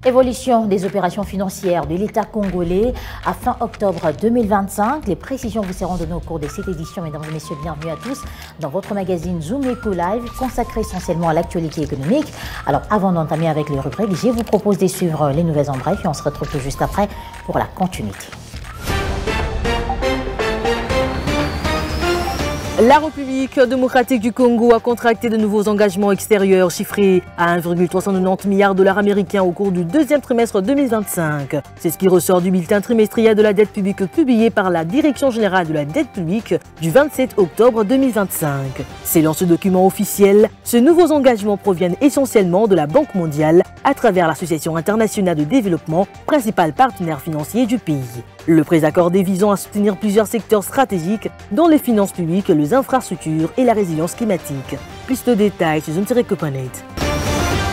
Évolution des opérations financières de l'État congolais à fin octobre 2025. Les précisions vous seront données au cours de cette édition. Mesdames et messieurs, bienvenue à tous dans votre magazine Zoom Eco Live, consacré essentiellement à l'actualité économique. Alors, avant d'entamer avec les rubriques, je vous propose de suivre les nouvelles en bref et on se retrouve tout juste après pour la continuité. La République démocratique du Congo a contracté de nouveaux engagements extérieurs chiffrés à 1,390 milliards de dollars américains au cours du deuxième trimestre 2025. C'est ce qui ressort du bulletin trimestriel de la dette publique publié par la Direction générale de la dette publique du 27 octobre 2025. Selon ce document officiel, ces nouveaux engagements proviennent essentiellement de la Banque mondiale à travers l'Association internationale de développement, principal partenaire financier du pays. Le prêt accordé visant à soutenir plusieurs secteurs stratégiques dont les finances publiques, les infrastructures et la résilience climatique. Plus de détails sur Zoom-Copanet.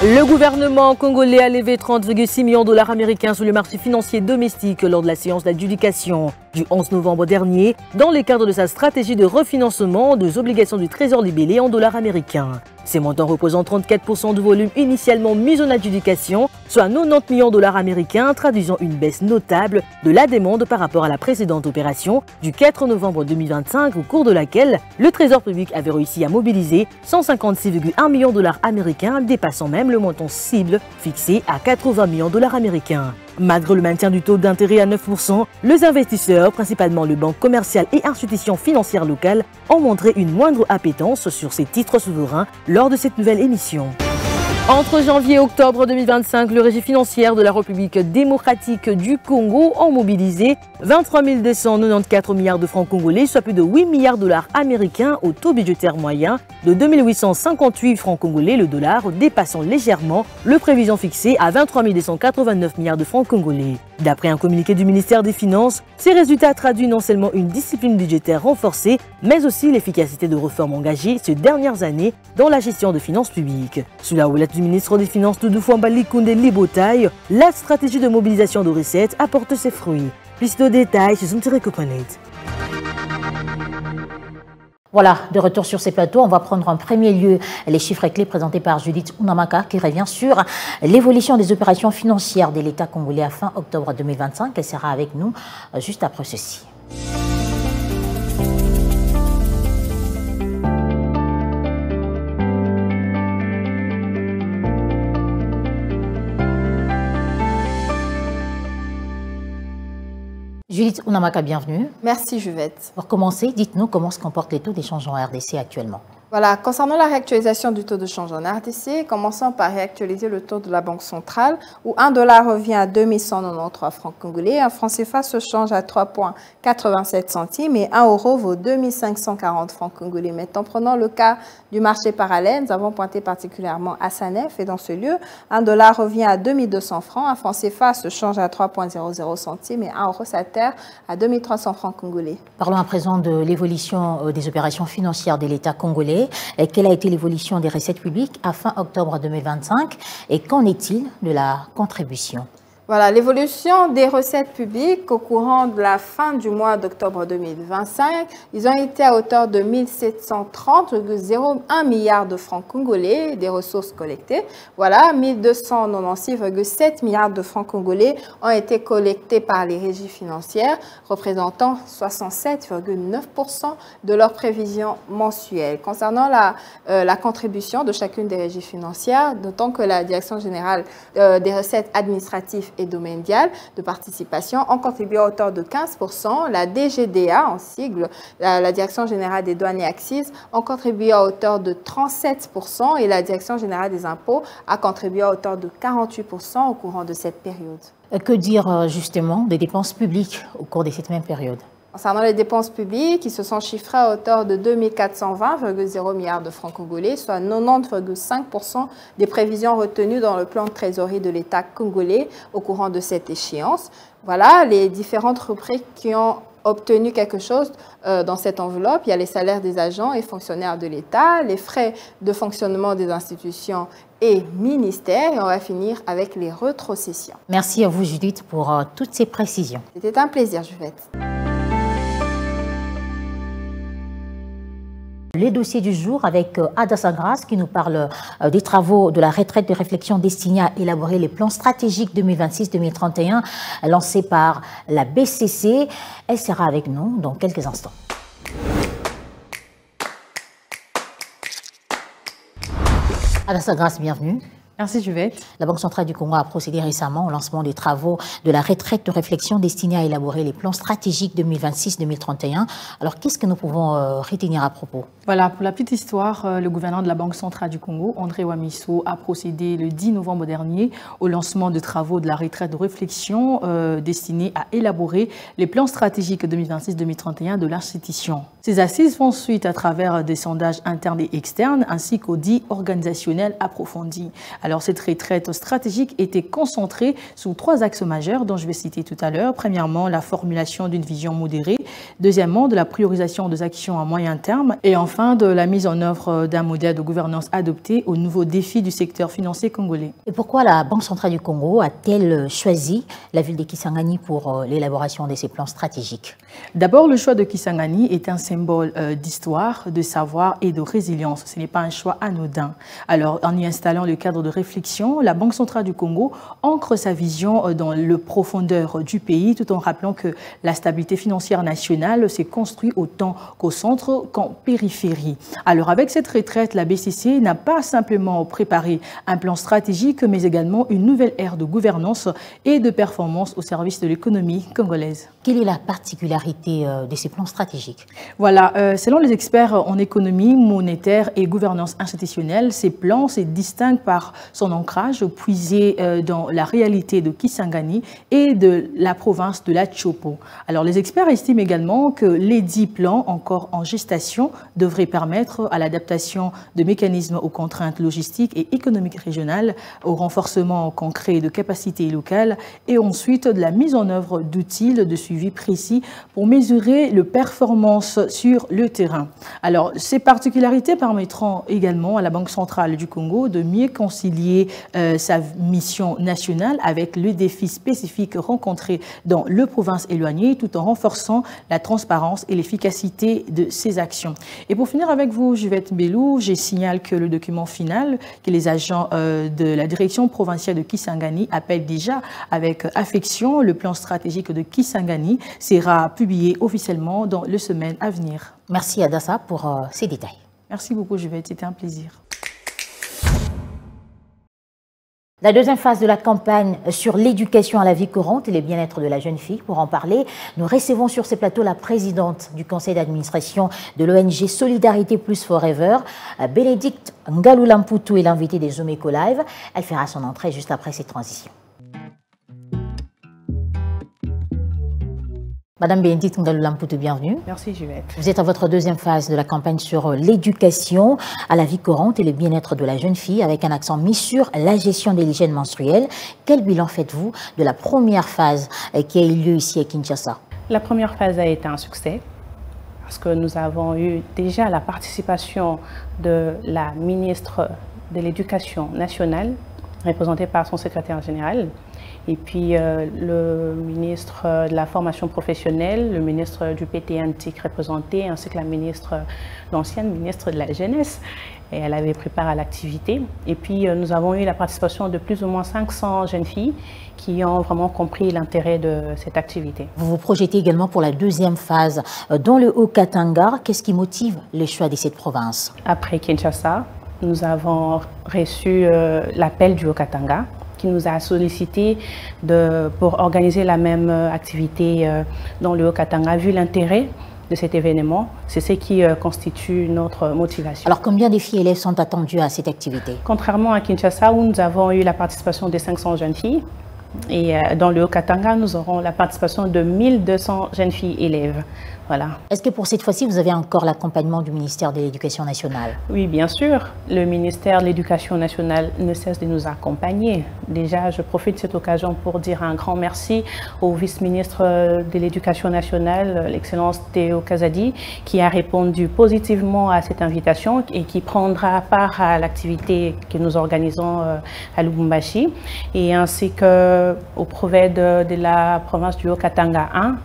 Le gouvernement congolais a levé 30,6 millions de dollars américains sur le marché financier domestique lors de la séance d'adjudication du 11 novembre dernier dans le cadre de sa stratégie de refinancement des obligations du Trésor libellé en dollars américains. Ces montants représentent 34% du volume initialement mis en adjudication, soit 90 millions de dollars américains, traduisant une baisse notable de la demande par rapport à la précédente opération du 4 novembre 2025, au cours de laquelle le Trésor public avait réussi à mobiliser 156,1 millions de dollars américains, dépassant même le montant cible fixé à 80 millions de dollars américains. Malgré le maintien du taux d'intérêt à 9%, les investisseurs, principalement les banques commerciales et institutions financières locales, ont montré une moindre appétence sur ces titres souverains lors de cette nouvelle émission. Entre janvier et octobre 2025, le régime financier de la République démocratique du Congo a mobilisé 23 294 milliards de francs congolais, soit plus de 8 milliards de dollars américains au taux budgétaire moyen de 2858 francs congolais le dollar, dépassant légèrement le prévision fixé à 23 289 milliards de francs congolais. D'après un communiqué du ministère des Finances, ces résultats traduisent non seulement une discipline budgétaire renforcée, mais aussi l'efficacité de réformes engagées ces dernières années dans la gestion de finances publiques. Sous la houlette du ministre des Finances Doudou Fouambali Koundé Libotaï, la stratégie de mobilisation de recettes apporte ses fruits. Plus de détails sur Zoom-Copanet. Voilà, de retour sur ces plateaux, on va prendre en premier lieu les chiffres clés présentés par Judith Unamaka qui revient sur l'évolution des opérations financières de l'État congolais à fin octobre 2025. Elle sera avec nous juste après ceci. Judith Unamaka, bienvenue. Merci Juvette. Pour commencer, dites-nous comment se comportent les taux d'échange en RDC actuellement. Voilà, concernant la réactualisation du taux de change en RDC, commençons par réactualiser le taux de la Banque centrale où 1 dollar revient à 2193 francs congolais, un franc CFA se change à 3,87 centimes et 1 euro vaut 2540 francs congolais. Maintenant, prenons le cas du marché parallèle, nous avons pointé particulièrement à Sanef et dans ce lieu, 1 dollar revient à 2200 francs, un franc CFA se change à 3,00 centimes et 1 euro s'atterre à 2300 francs congolais. Parlons à présent de l'évolution des opérations financières de l'État congolais. Quelle a été l'évolution des recettes publiques à fin octobre 2025 et qu'en est-il de la contribution? Voilà, l'évolution des recettes publiques au courant de la fin du mois d'octobre 2025, ils ont été à hauteur de 1730,01 milliards de francs congolais des ressources collectées. Voilà, 1296,7 milliards de francs congolais ont été collectés par les régies financières, représentant 67,9% de leurs prévisions mensuelles. Concernant la contribution de chacune des régies financières, notons que la Direction générale des recettes administratives et domaniales de participation ont contribué à hauteur de 15%. La DGDA, en sigle, la Direction générale des douanes et accises, ont contribué à hauteur de 37% et la Direction générale des impôts a contribué à hauteur de 48% au courant de cette période. Que dire justement des dépenses publiques au cours de cette même période? Concernant les dépenses publiques, ils se sont chiffrés à hauteur de 2420,0 milliards de francs congolais, soit 90,5% des prévisions retenues dans le plan de trésorerie de l'État congolais au courant de cette échéance. Voilà les différentes rubriques qui ont obtenu quelque chose dans cette enveloppe. Il y a les salaires des agents et fonctionnaires de l'État, les frais de fonctionnement des institutions et ministères, et on va finir avec les rétrocessions. Merci à vous Judith pour toutes ces précisions. C'était un plaisir, Juvette. Les dossiers du jour avec Ada Sagras qui nous parle des travaux de la retraite de réflexion destinée à élaborer les plans stratégiques 2026-2031 lancés par la BCC. Elle sera avec nous dans quelques instants. Ada Sagras, bienvenue. Merci Juvette. La Banque centrale du Congo a procédé récemment au lancement des travaux de la retraite de réflexion destinée à élaborer les plans stratégiques 2026-2031. Alors, qu'est-ce que nous pouvons retenir à propos? Voilà, pour la petite histoire, le gouverneur de la Banque centrale du Congo, André Wamiso, a procédé le 10 novembre dernier au lancement de travaux de la retraite de réflexion destinée à élaborer les plans stratégiques 2026-2031 de l'institution. Ces assises font suite à travers des sondages internes et externes ainsi qu'audits organisationnels approfondis. Alors, cette retraite stratégique était concentrée sur 3 axes majeurs dont je vais citer tout à l'heure. Premièrement, la formulation d'une vision modérée. Deuxièmement, de la priorisation des actions à moyen terme. Et enfin, de la mise en œuvre d'un modèle de gouvernance adopté aux nouveaux défis du secteur financier congolais. Et pourquoi la Banque centrale du Congo a-t-elle choisi la ville de Kisangani pour l'élaboration de ces plans stratégiques? D'abord, le choix de Kisangani est un symbole d'histoire, de savoir et de résilience. Ce n'est pas un choix anodin. Alors, en y installant le cadre de réflexion, la Banque centrale du Congo ancre sa vision dans le profondeur du pays, tout en rappelant que la stabilité financière nationale s'est construite autant qu'au centre qu'en périphérie. Alors, avec cette retraite, la BCC n'a pas simplement préparé un plan stratégique, mais également une nouvelle ère de gouvernance et de performance au service de l'économie congolaise. Quelle est la particularité de ces plans stratégiques? Voilà, selon les experts en économie monétaire et gouvernance institutionnelle, ces plans se distinguent par son ancrage puisé dans la réalité de Kisangani et de la province de la Chopo. Alors, les experts estiment également que les 10 plans encore en gestation devraient permettre à l'adaptation de mécanismes aux contraintes logistiques et économiques régionales, au renforcement concret de capacités locales et ensuite de la mise en œuvre d'outils de suivi précis pour mesurer les performances sur le terrain. Alors, ces particularités permettront également à la Banque centrale du Congo de mieux concilier sa mission nationale avec le défi spécifique rencontré dans les provinces éloignées, tout en renforçant la transparence et l'efficacité de ses actions. Et pour finir avec vous, Juvette Mbelou, je signale que le document final que les agents de la direction provinciale de Kisangani appellent déjà avec affection le plan stratégique de Kisangani sera publié officiellement dans les semaines à venir. Merci Adassa pour ces détails. Merci beaucoup Juvette, c'était un plaisir. La deuxième phase de la campagne sur l'éducation à la vie courante et le bien-être de la jeune fille. Pour en parler, nous recevons sur ces plateaux la présidente du conseil d'administration de l'ONG Solidarité Plus Forever, Bénédicte Ngaloulamputu, est l'invitée des Zoom Eco Live. Elle fera son entrée juste après cette transition. Madame Bénédicte Ngaloulamputu, bienvenue. Merci Juliette. Vous êtes à votre deuxième phase de la campagne sur l'éducation à la vie courante et le bien-être de la jeune fille avec un accent mis sur la gestion de l'hygiène menstruelle. Quel bilan faites-vous de la première phase qui a eu lieu ici à Kinshasa? La première phase a été un succès parce que nous avons eu déjà la participation de la ministre de l'Éducation nationale représentée par son secrétaire général. Et puis le ministre de la formation professionnelle, le ministre du PTNTIC représenté, ainsi que l'ancienne ministre de la jeunesse. Et elle avait préparé l'activité. Et puis nous avons eu la participation de plus ou moins 500 jeunes filles qui ont vraiment compris l'intérêt de cette activité. Vous vous projetez également pour la deuxième phase dans le Haut-Katanga. Qu'est-ce qui motive le choix de cette province? Après Kinshasa, nous avons reçu l'appel du Haut-Katanga qui nous a sollicité pour organiser la même activité dans le Haut-Katanga, vu l'intérêt de cet événement. C'est ce qui constitue notre motivation. Alors, combien de filles et élèves sont attendus à cette activité? Contrairement à Kinshasa, où nous avons eu la participation de 500 jeunes filles, et dans le Haut-Katanga, nous aurons la participation de 1200 jeunes filles élèves. Voilà. Est-ce que pour cette fois-ci, vous avez encore l'accompagnement du ministère de l'Éducation nationale? Oui, bien sûr. Le ministère de l'Éducation nationale ne cesse de nous accompagner. Déjà, je profite de cette occasion pour dire un grand merci au vice-ministre de l'Éducation nationale, l'Excellence Théo Kazadi, qui a répondu positivement à cette invitation et qui prendra part à l'activité que nous organisons à Lubumbashi, et ainsi qu'au préfet de la province du Haut-Katanga 1,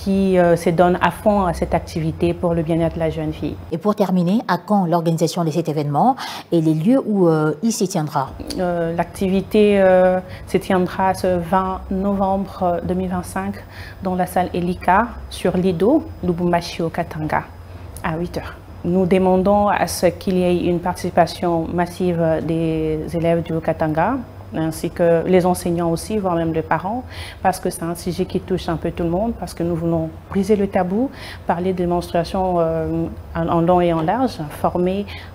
qui se donne à fond à cette activité pour le bien-être de la jeune fille. Et pour terminer, à quand l'organisation de cet événement et les lieux où il s'y tiendra? L'activité se tiendra ce 20 novembre 2025 dans la salle Elika sur Lido, Lubumbashi au Katanga, à 8h. Nous demandons à ce qu'il y ait une participation massive des élèves du Katanga, ainsi que les enseignants aussi, voire même les parents, parce que c'est un sujet qui touche un peu tout le monde, parce que nous voulons briser le tabou, parler des menstruations en long et en large,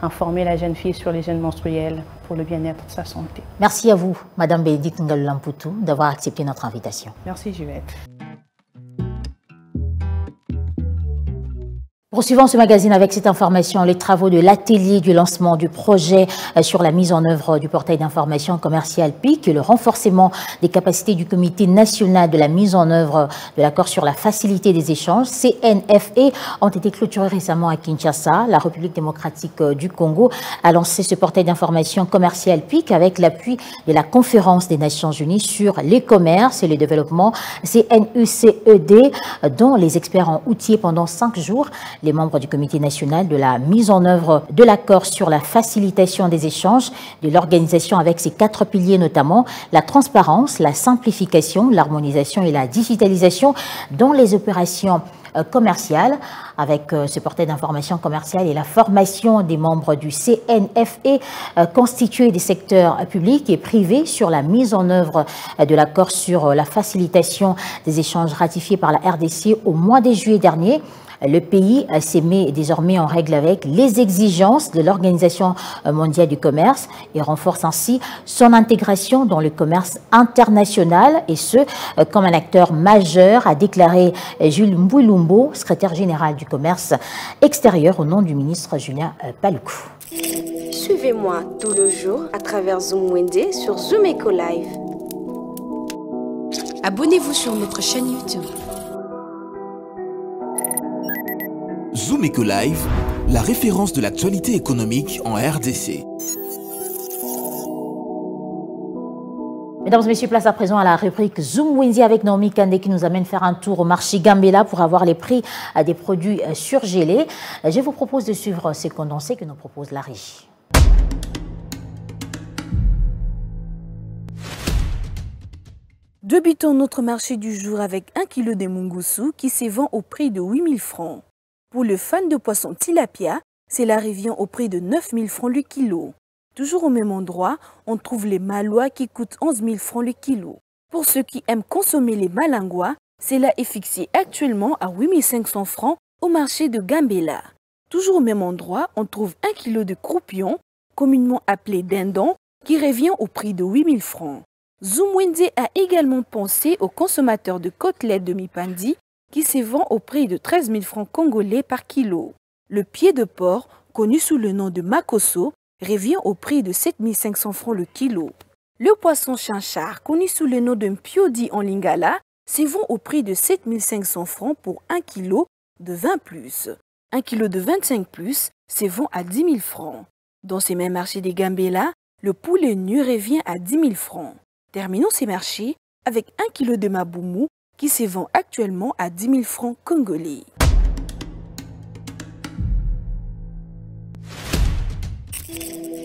informer la jeune fille sur les gènes menstruels pour le bien-être de sa santé. Merci à vous, Madame Bénédicte Ngalulamputu, d'avoir accepté notre invitation. Merci Juliette. Poursuivons ce magazine avec cette information, les travaux de l'atelier du lancement du projet sur la mise en œuvre du portail d'information commerciale PIC et le renforcement des capacités du comité national de la mise en œuvre de l'accord sur la facilité des échanges, CNFE, ont été clôturés récemment à Kinshasa. La République démocratique du Congo a lancé ce portail d'information commerciale PIC avec l'appui de la Conférence des Nations Unies sur les commerces et le développement, CNUCED, dont les experts ont outillé pendant 5 jours les membres du comité national de la mise en œuvre de l'accord sur la facilitation des échanges de l'organisation avec ses 4 piliers, notamment la transparence, la simplification, l'harmonisation et la digitalisation dans les opérations commerciales. Avec ce portail d'information commerciale et la formation des membres du CNFE constitué des secteurs publics et privés sur la mise en œuvre de l'accord sur la facilitation des échanges ratifié par la RDC au mois de juillet dernier. Le pays s'est mis désormais en règle avec les exigences de l'Organisation mondiale du commerce et renforce ainsi son intégration dans le commerce international et ce, comme un acteur majeur, a déclaré Jules Mbouilumbo, secrétaire général du commerce extérieur au nom du ministre Julien Paluku. Suivez-moi tout le jour à travers Zoom Wende sur Zoom Eco Live. Abonnez-vous sur notre chaîne YouTube. Zoom Eco Live, la référence de l'actualité économique en RDC. Mesdames et messieurs, place à présent à la rubrique Zoom Windy avec Naomi Kandé qui nous amène faire un tour au marché Gambela pour avoir les prix des produits surgelés. Je vous propose de suivre ces condensés que nous propose la régie. Débutons notre marché du jour avec 1 kg de mungusu qui se vend au prix de 8 000 francs. Pour le fan de poisson tilapia, cela revient au prix de 9 000 francs le kilo. Toujours au même endroit, on trouve les malois qui coûtent 11 000 francs le kilo. Pour ceux qui aiment consommer les malangois, cela est fixé actuellement à 8 500 francs au marché de Gambela. Toujours au même endroit, on trouve 1 kg de croupion, communément appelé dindon, qui revient au prix de 8 000 francs. Zoom Wende a également pensé aux consommateurs de côtelettes de mipandi qui se vend au prix de 13 000 francs congolais par kilo. Le pied de porc, connu sous le nom de makoso, revient au prix de 7 500 francs le kilo. Le poisson chinchard, connu sous le nom de mpiodi en lingala, se vend au prix de 7 500 francs pour 1 kilo de 20+. 1 kilo de 25+, se vend à 10 000 francs. Dans ces mêmes marchés des Gambela, le poulet nu revient à 10 000 francs. Terminons ces marchés avec 1 kg de maboumou qui se vend actuellement à 10 000 francs congolais.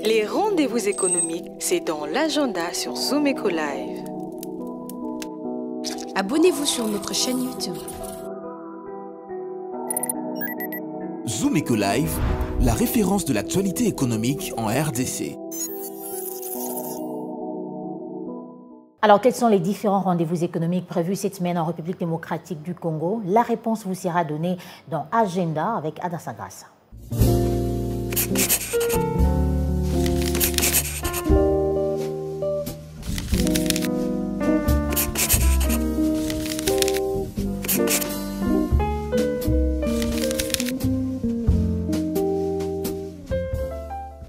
Les rendez-vous économiques, c'est dans l'agenda sur Zoom Eco Live. Abonnez-vous sur notre chaîne YouTube. Zoom Eco Live, la référence de l'actualité économique en RDC. Alors, quels sont les différents rendez-vous économiques prévus cette semaine en République démocratique du Congo? La réponse vous sera donnée dans Agenda avec Ada Sagrassa.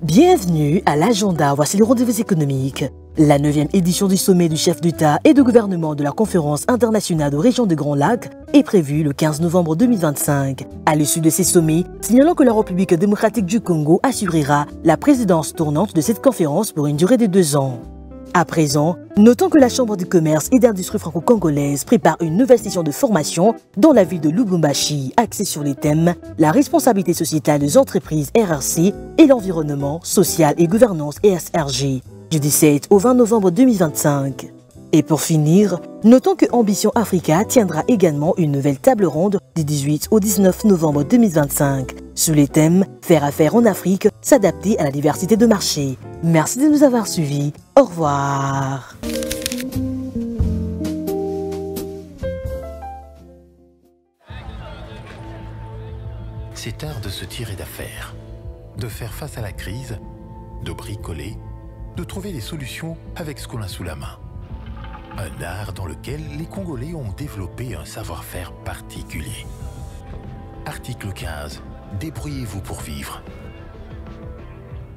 Bienvenue à l'agenda, voici les rendez-vous économiques. La 9e édition du sommet du chef d'État et de gouvernement de la conférence internationale de région des Grands Lacs est prévue le 15 novembre 2025. À l'issue de ces sommets, signalant que la République démocratique du Congo assurera la présidence tournante de cette conférence pour une durée de 2 ans. À présent, notons que la Chambre de commerce et d'industrie franco-congolaise prépare une nouvelle session de formation dans la ville de Lubumbashi, axée sur les thèmes la responsabilité sociétale des entreprises RRC et l'environnement social et gouvernance ESRG, du 17 au 20 novembre 2025. Et pour finir, notons que Ambition Africa tiendra également une nouvelle table ronde du 18 au 19 novembre 2025 sous les thèmes « Faire affaire en Afrique, s'adapter à la diversité de marché ». Merci de nous avoir suivis. Au revoir. C'est art de se tirer d'affaire, de faire face à la crise, de bricoler, de trouver des solutions avec ce qu'on a sous la main. Un art dans lequel les Congolais ont développé un savoir-faire particulier. Article 15. Débrouillez-vous pour vivre.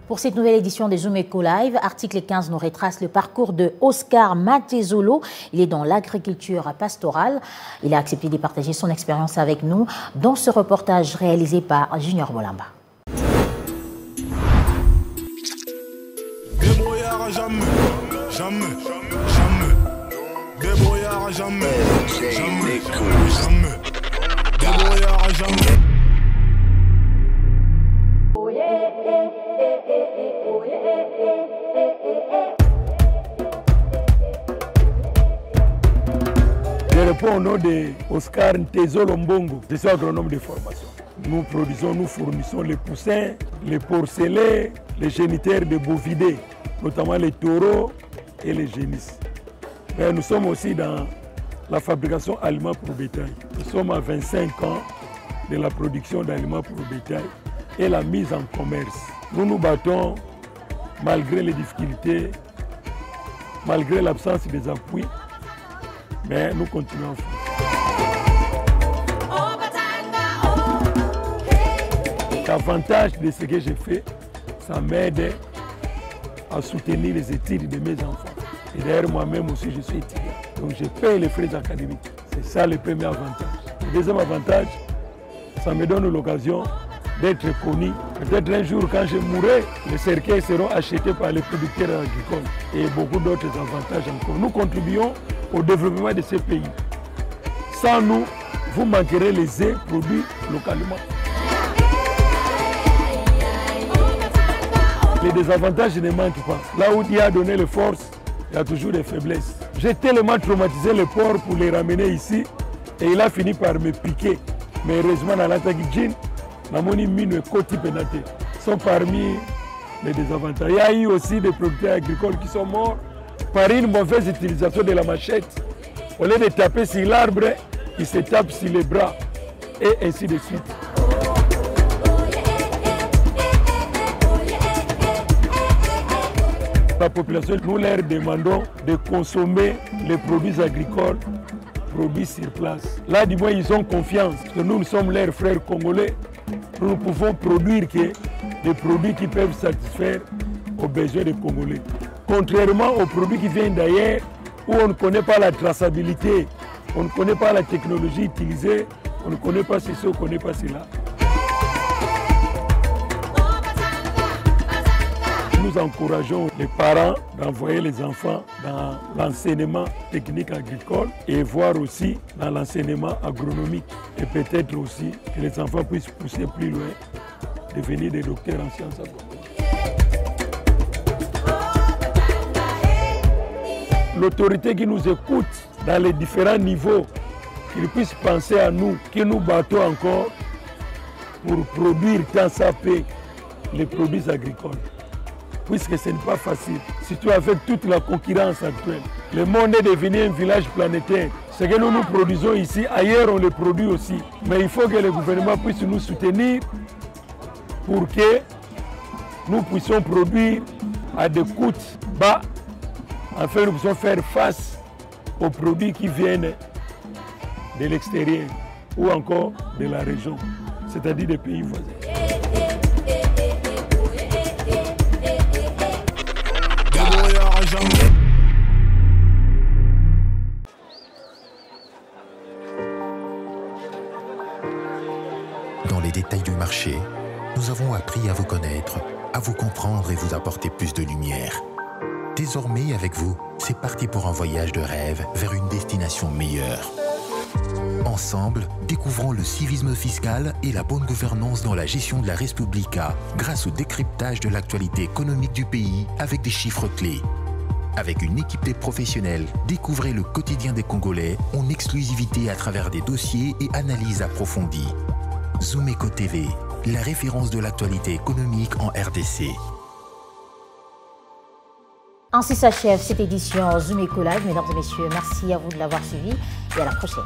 Pour cette nouvelle édition des Zoom Eco Live, article 15 nous retrace le parcours de Oscar Matezolo. Il est dans l'agriculture pastorale. Il a accepté de partager son expérience avec nous dans ce reportage réalisé par Junior Bolamba. Débrouillard jamais, jamais, jamais. Débrouillard jamais, jamais, jamais. Débrouillard jamais. Je réponds au nom de Oscar Ntezolo Mbongo. Je suis agronome de formation. Nous produisons, nous fournissons les poussins, les porcelets, les génitaires de bovidés, notamment les taureaux et les génisses. Mais nous sommes aussi dans la fabrication d'aliments pour bétail. Nous sommes à 25 ans de la production d'aliments pour bétail et la mise en commerce. Nous nous battons malgré les difficultés, malgré l'absence des appuis, mais nous continuons à faire. L'avantage de ce que j'ai fait, ça m'aide à soutenir les études de mes enfants. Et d'ailleurs, moi-même aussi, je suis étudiant. Donc, je paye les frais académiques. C'est ça le premier avantage. Le deuxième avantage, ça me donne l'occasion d'être connu. Peut-être un jour, quand je mourrai, les cercueils seront achetés par les producteurs agricoles et beaucoup d'autres avantages encore. Nous contribuons au développement de ces pays. Sans nous, vous manquerez les œufs produits localement. Les désavantages ne manquent pas. Là où Dieu a donné les forces, il y a toujours des faiblesses. J'ai tellement traumatisé le porc pour les ramener ici et il a fini par me piquer. Mais heureusement, dans l'Antagidjin, la mine côté pénaté sont parmi les désavantages. Il y a eu aussi des producteurs agricoles qui sont morts par une mauvaise utilisation de la machette. Au lieu de taper sur l'arbre, ils se tapent sur les bras et ainsi de suite. La population, nous leur demandons de consommer les produits agricoles produits sur place. Là, du moins, ils ont confiance que nous sommes leurs frères congolais. Nous pouvons produire des produits qui peuvent satisfaire aux besoins des Congolais. Contrairement aux produits qui viennent d'ailleurs, où on ne connaît pas la traçabilité, on ne connaît pas la technologie utilisée, on ne connaît pas ceci, on ne connaît pas cela. Nous encourageons les parents d'envoyer les enfants dans l'enseignement technique agricole et voir aussi dans l'enseignement agronomique. Et peut-être aussi que les enfants puissent pousser plus loin, devenir des docteurs en sciences agronomiques. L'autorité qui nous écoute dans les différents niveaux, qu'ils puissent penser à nous, que nous battons encore pour produire tant ça peut les produits agricoles. Puisque ce n'est pas facile, surtout avec toute la concurrence actuelle. Le monde est devenu un village planétaire. Ce que nous produisons ici, ailleurs on le produit aussi. Mais il faut que le gouvernement puisse nous soutenir pour que nous puissions produire à des coûts bas, afin que nous puissions faire face aux produits qui viennent de l'extérieur ou encore de la région, c'est-à-dire des pays voisins. Dans les détails du marché, nous avons appris à vous connaître, à vous comprendre et vous apporter plus de lumière. Désormais, avec vous, c'est parti pour un voyage de rêve vers une destination meilleure. Ensemble, découvrons le civisme fiscal et la bonne gouvernance dans la gestion de la Res Publica grâce au décryptage de l'actualité économique du pays avec des chiffres clés. Avec une équipe de professionnels, découvrez le quotidien des Congolais en exclusivité à travers des dossiers et analyses approfondies. Zoomeco TV, la référence de l'actualité économique en RDC. Ainsi s'achève cette édition Zoomeco Live. Mesdames et messieurs, merci à vous de l'avoir suivi et à la prochaine.